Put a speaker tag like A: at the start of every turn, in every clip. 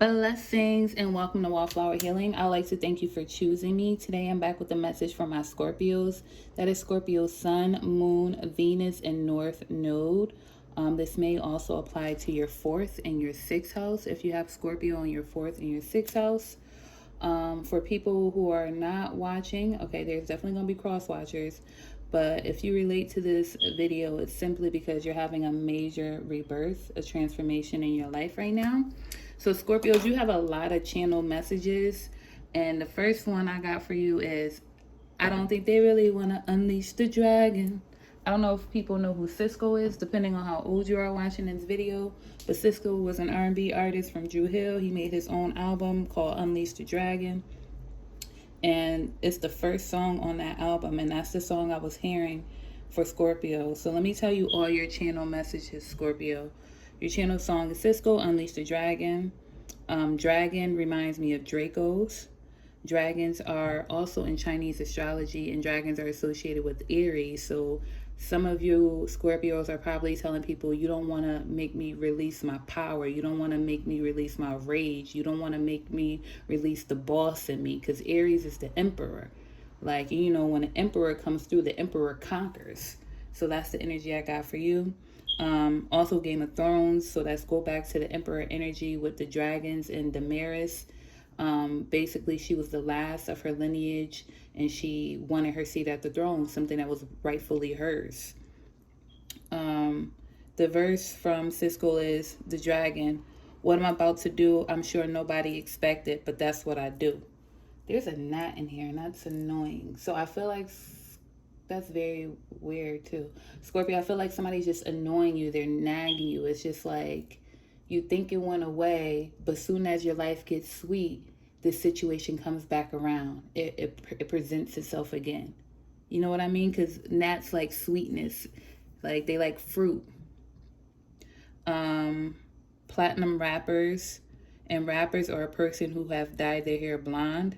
A: Blessings and welcome to Wallflower Healing. I'd like to thank you for choosing me. Today I'm back with a message for my Scorpios. That is Scorpio's Sun, Moon, Venus, and North Node. This may also apply to your 4th and your 6th house if you have Scorpio in your 4th and your 6th house. For people who are not watching, okay, there's definitely going to be cross watchers. But if you relate to this video, it's simply because you're having a major rebirth, a transformation in your life right now. So Scorpios, you have a lot of channel messages. And the first one I got for you is, I don't think they really want to unleash the dragon. I don't know if people know who Cisco is, depending on how old you are watching this video. But Cisco was an R&B artist from Drew Hill. He made his own album called Unleash the Dragon. And it's the first song on that album. And that's the song I was hearing for Scorpio. So let me tell you all your channel messages, Scorpio. Your channel song is Cisco, Unleash the Dragon. Dragon reminds me of Dracos. Dragons are also in Chinese astrology, and dragons are associated with Aries. So some of you Scorpios are probably telling people, you don't want to make me release my power. You don't want to make me release my rage. You don't want to make me release the boss in me, because Aries is the emperor. Like, you know, when an emperor comes through, the emperor conquers. So that's the energy I got for you. Also Game of Thrones, so let's go back to the emperor energy with the dragons and Daenerys. Basically she was the last of her lineage, and she wanted her seat at the throne, something that was rightfully hers. The verse from Cisco is, the dragon, what I'm about to do, I'm sure nobody expected, but that's what I do. There's a gnat in here, and that's annoying. So I feel like that's very weird too. Scorpio, I feel like somebody's just annoying you. They're nagging you. It's just like you think it went away, but soon as your life gets sweet, this situation comes back around. It presents itself again. You know what I mean? Because gnats like sweetness. Like, they like fruit. Platinum rappers. And rappers are a person who have dyed their hair blonde.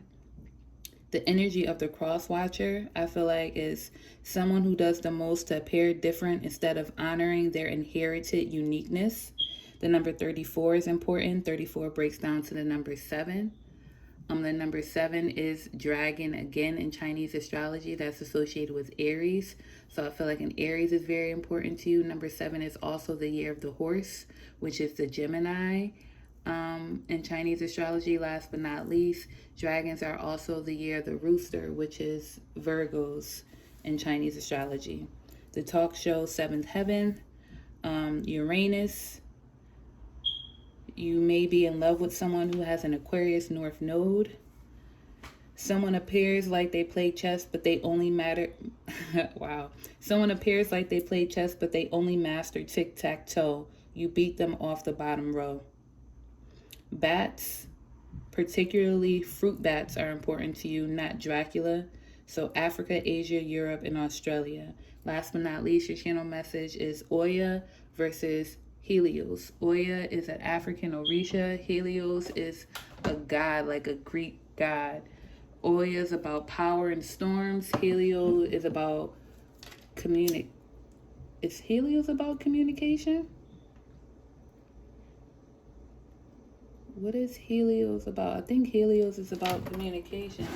A: The energy of the cross watcher, I feel like, is someone who does the most to appear different instead of honoring their inherited uniqueness. The number 34 is important. 34 breaks down to the number 7. The number 7 is dragon again in Chinese astrology. That's associated with Aries. So I feel like an Aries is very important to you. Number 7 is also the year of the horse, which is the Gemini. In Chinese astrology, last but not least, dragons are also the year of the rooster, which is Virgos in Chinese astrology. The talk show 7th heaven, Uranus. You may be in love with someone who has an Aquarius North Node. Someone appears like they play chess, but they only wow. Someone appears like they play chess, but they only master tic-tac-toe. You beat them off the bottom row. Bats, particularly fruit bats, are important to you, not Dracula. So Africa, Asia, Europe, and Australia. Last but not least, your channel message is Oya versus Helios. Oya is an African Orisha. Helios is a god, like a Greek god. Oya is about power and storms. Helios is about Is Helios about communication? What is Helios about? I think Helios is about communication.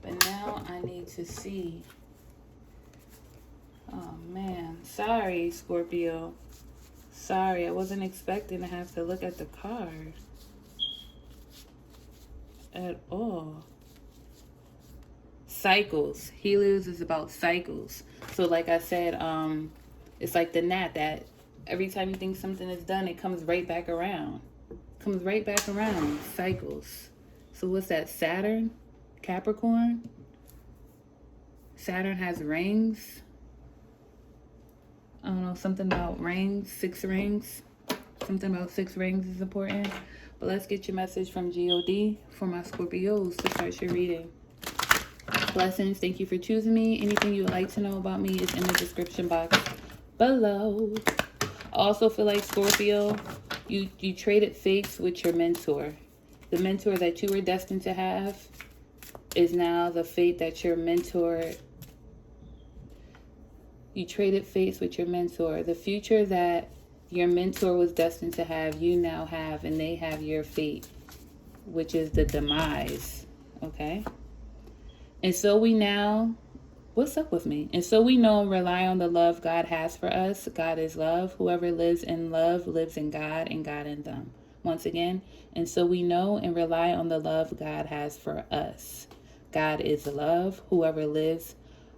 A: But now I need to see. Oh, man. Sorry, Scorpio. Sorry, I wasn't expecting to have to look at the card at all. Cycles. Helios is about cycles. So like I said, it's like the gnat that every time you think something is done, it comes right back around. Comes right back around. Cycles. So what's that? Saturn? Capricorn? Saturn has rings. I don't know, something about rings, 6 rings. Something about 6 rings is important. But let's get your message from God for my Scorpios to start your reading. Blessings. Thank you for choosing me. Anything you would like to know about me is in the description box below. I also feel like, Scorpio, you traded fates with your mentor. The mentor that you were destined to have is now the fate that your mentor... You traded fates with your mentor. The future that your mentor was destined to have, you now have, and they have your fate. which is the demise. Okay? And so we now, what's up with me? And so we know and rely on the love God has for us. God is love. Whoever lives in love lives in God and God in them. Once again, and so we know and rely on the love God has for us. God is love. Whoever lives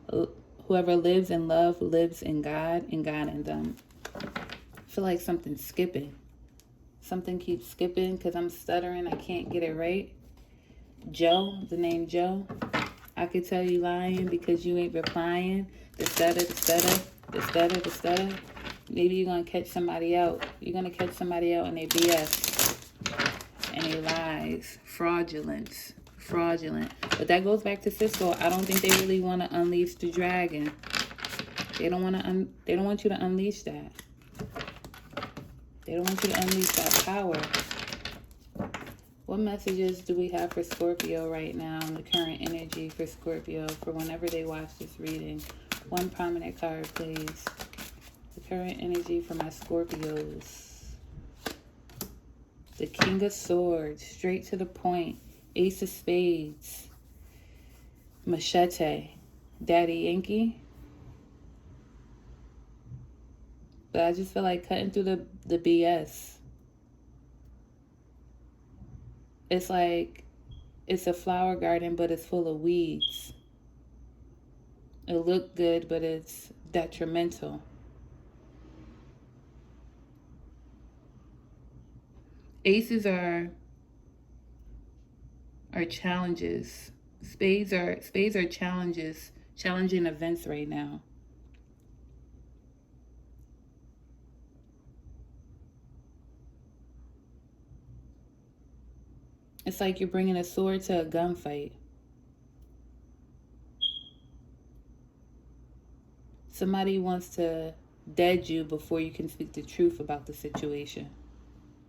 A: in love lives in God and God in them. I feel like something's skipping. Something keeps skipping because I'm stuttering. I can't get it right. Joe, the name Joe. I could tell you lying because you ain't replying. The stutter. Maybe you're going to catch somebody out. You're going to catch somebody out in their BS and their lies. Fraudulent. But that goes back to Cisco. I don't think they really want to unleash the dragon. They don't want to. They don't want you to unleash that. They don't want you to unleash that power. What messages do we have for Scorpio right now? The current energy for Scorpio for whenever they watch this reading. One prominent card, please. The current energy for my Scorpios. The King of Swords, straight to the point. Ace of Spades. Machete. Daddy Yankee. But I just feel like cutting through the BS. It's like it's a flower garden, but it's full of weeds. It looked good, but it's detrimental. Aces are challenges. Spades are challenges, challenging events right now. It's like you're bringing a sword to a gunfight. Somebody wants to dead you before you can speak the truth about the situation.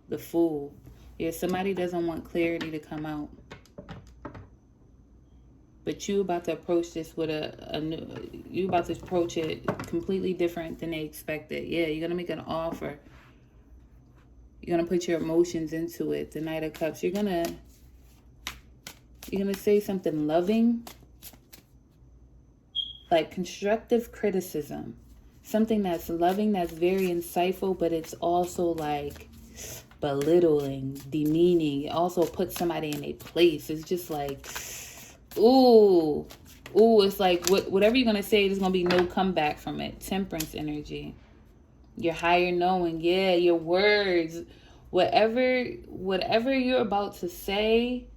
A: The Fool. Yeah, somebody doesn't want clarity to come out. But you about to approach this with a new, you about to approach it completely different than they expected. Yeah, you're going to make an offer. You're going to put your emotions into it. The Knight of Cups. You're going to say something loving. Like constructive criticism. Something that's loving, that's very insightful, but it's also like belittling, demeaning. It also puts somebody in a place. It's just like, ooh, it's like whatever you're going to say, there's going to be no comeback from it. Temperance energy. Your higher knowing. Yeah, your words. Whatever you're about to say,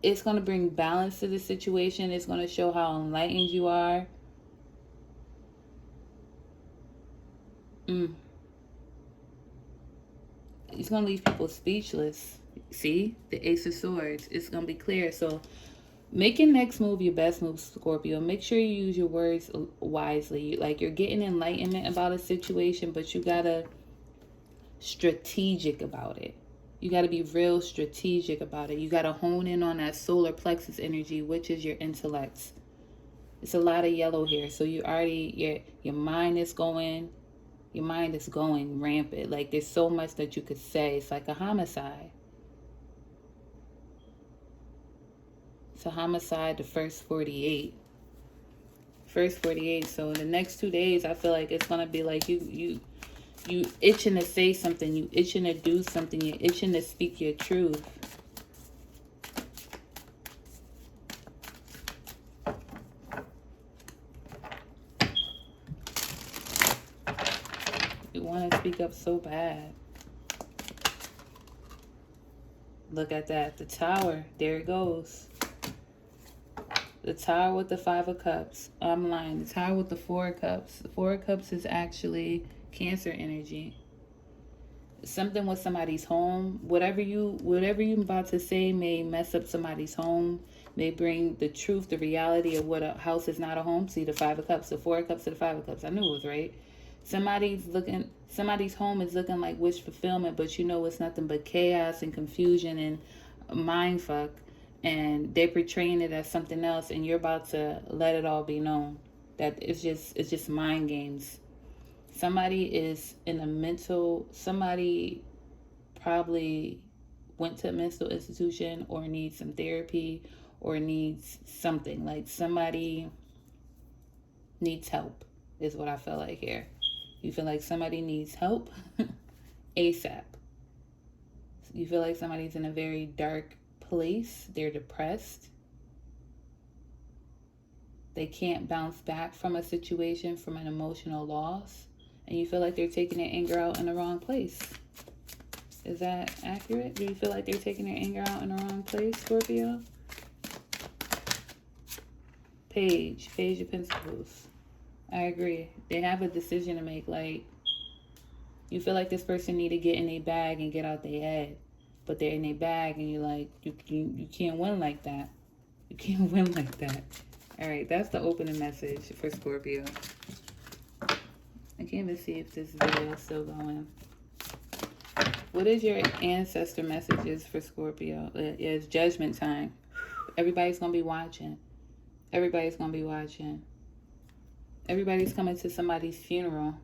A: it's going to bring balance to the situation. It's going to show how enlightened you are. It's going to leave people speechless. See? The Ace of Swords. It's going to be clear. So make your next move your best move, Scorpio. Make sure you use your words wisely. Like you're getting enlightenment about a situation, but you got to strategic about it. You got to be real strategic about it. You got to hone in on that solar plexus energy, which is your intellect. It's a lot of yellow here. So you already, your mind is going rampant. Like there's so much that you could say. It's like a homicide. It's a homicide, the first 48. So in the next 2 days, I feel like it's going to be like you itching to say something, you itching to do something, you itching to speak your truth. You want to speak up so bad. Look at that. The Tower. There it goes. The Tower with the 5 of Cups. I'm lying. The Tower with the 4 of Cups. The 4 of Cups is actually Cancer energy. Something with somebody's home. Whatever you about to say may mess up somebody's home. May bring the truth, the reality of what a house is not a home. See the 5 of Cups, the 4 of Cups to the 5 of Cups. I knew it was right. Somebody's home is looking like wish fulfillment, but you know it's nothing but chaos and confusion and mind fuck. And they're portraying it as something else, and you're about to let it all be known that it's just mind games. Somebody is in a mental, somebody probably went to a mental institution or needs some therapy or needs something. Like somebody needs help is what I feel like here. You feel like somebody needs help ASAP. You feel like somebody's in a very dark place. They're depressed. They can't bounce back from a situation, from an emotional loss. And you feel like they're taking their anger out in the wrong place. Is that accurate? Do you feel like they're taking their anger out in the wrong place, Scorpio? Page of Pentacles. I agree. They have a decision to make. Like, you feel like this person need to get in a bag and get out their head. But they're in a bag and you're like, you can't win like that. You can't win like that. All right, that's the opening message for Scorpio. I can't even see if this video is still going. What is your ancestor messages for Scorpio? It is judgment time. Everybody's going to be watching. Everybody's going to be watching. Everybody's coming to somebody's funeral.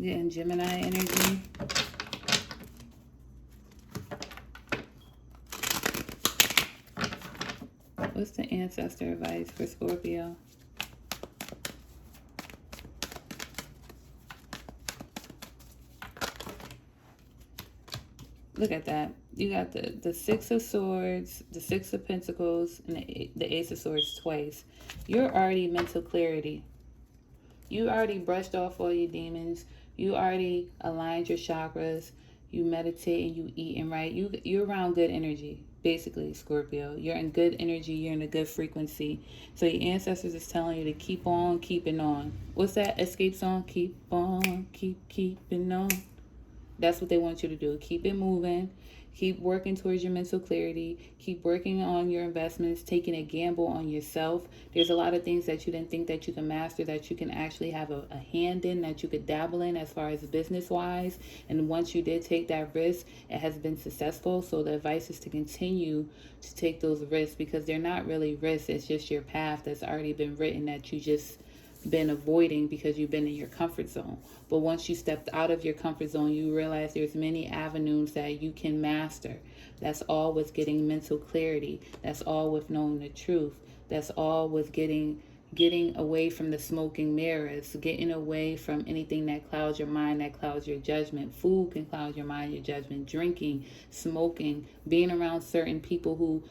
A: Getting Gemini energy. What's the ancestor advice for Scorpio? Look at that. You got the Six of Swords, the Six of Pentacles, and the Ace of Swords twice. You're already mental clarity. You already brushed off all your demons. You already aligned your chakras. You meditate and you eat and right. You're around good energy. Basically, Scorpio, you're in good energy, you're in a good frequency. So your ancestors is telling you to keep on keeping on. What's that Escape song? Keep on, keeping on. That's what they want you to do. Keep it moving. Keep working towards your mental clarity. Keep working on your investments, taking a gamble on yourself. There's a lot of things that you didn't think that you can master, that you can actually have a hand in, that you could dabble in as far as business-wise. And once you did take that risk, it has been successful. So the advice is to continue to take those risks, because they're not really risks. It's just your path that's already been written, that you just been avoiding because you've been in your comfort zone. But once you stepped out of your comfort zone, you realize there's many avenues that you can master. That's all with getting mental clarity. That's all with knowing the truth. That's all with getting away from the smoking mirrors, getting away from anything that clouds your mind, that clouds your judgment. Food can cloud your mind, your judgment. Drinking, smoking, being around certain people who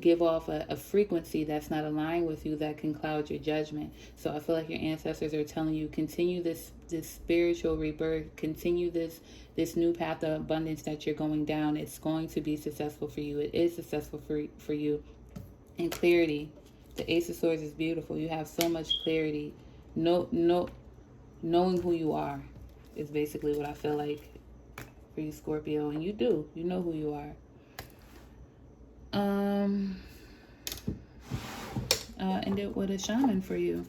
A: give off a frequency that's not aligned with you, that can cloud your judgment. So I feel like your ancestors are telling you, continue this spiritual rebirth, continue this new path of abundance that you're going down. It's going to be successful for you. It is successful for you. And clarity. The Ace of Swords is beautiful. You have so much clarity. Knowing who you are is basically what I feel like for you, Scorpio. And you do. You know who you are. End it with a shaman for you.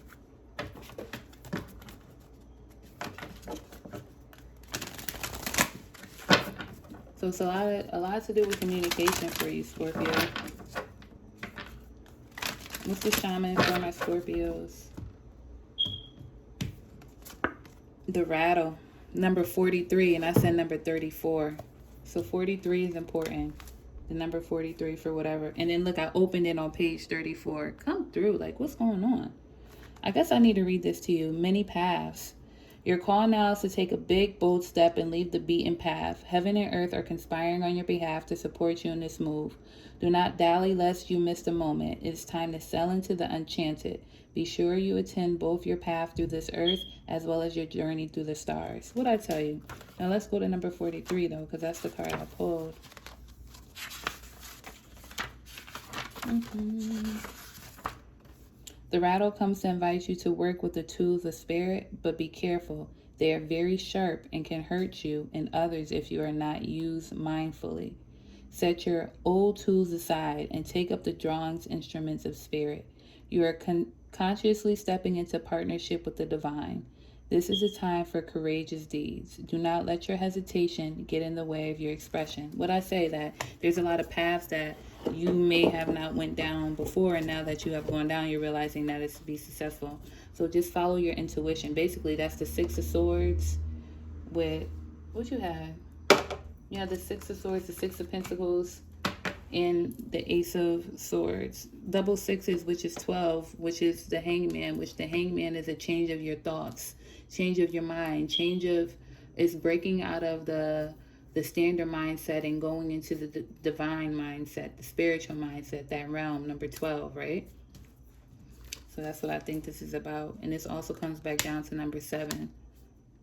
A: So it's a lot to do with communication for you, Scorpio. What's the shaman for my Scorpios? The rattle, number 43, and I said number 34. So 43 is important. The number 43 for whatever. And then look, I opened it on page 34. Come through. Like, what's going on? I guess I need to read this to you. Many paths. Your call now is to take a big, bold step and leave the beaten path. Heaven and earth are conspiring on your behalf to support you in this move. Do not dally lest you miss the moment. It is time to sail into the enchanted. Be sure you attend both your path through this earth as well as your journey through the stars. What'd I tell you? Now let's go to number 43 though, because that's the card I pulled. The rattle comes to invite you to work with the tools of spirit, but be careful. They are very sharp and can hurt you and others if you are not used mindfully. Set your old tools aside and take up the drawings instruments of spirit. You are consciously stepping into partnership with the divine. This is a time for courageous deeds. Do not let your hesitation get in the way of your expression. What I say that there's a lot of paths that you may have not went down before, and now that you have gone down, you're realizing that it's to be successful. So just follow your intuition. Basically, that's the Six of Swords with what you had. You have the Six of Swords, the Six of Pentacles, and the Ace of Swords. Double sixes, which is 12, which is the Hangman, which the Hangman is a change of your thoughts, change of your mind, is breaking out of the standard mindset and going into the divine mindset, the spiritual mindset, that realm, number 12, right? So that's what I think this is about. And this also comes back down to number 7.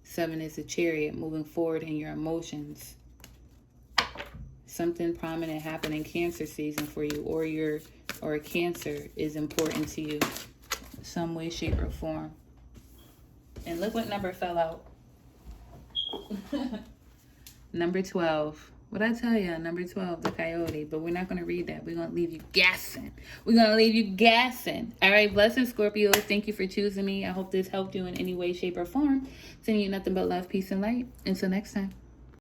A: 7 is the Chariot, moving forward in your emotions. Something prominent happened in Cancer season for you, or Cancer is important to you, some way, shape, or form. And look what number fell out. Number 12. What I tell you? Number 12, the Coyote. But we're not going to read that. We're going to leave you guessing. We're going to leave you guessing. All right, blessings, Scorpio. Thank you for choosing me. I hope this helped you in any way, shape, or form. Sending you nothing but love, peace, and light. Until next time.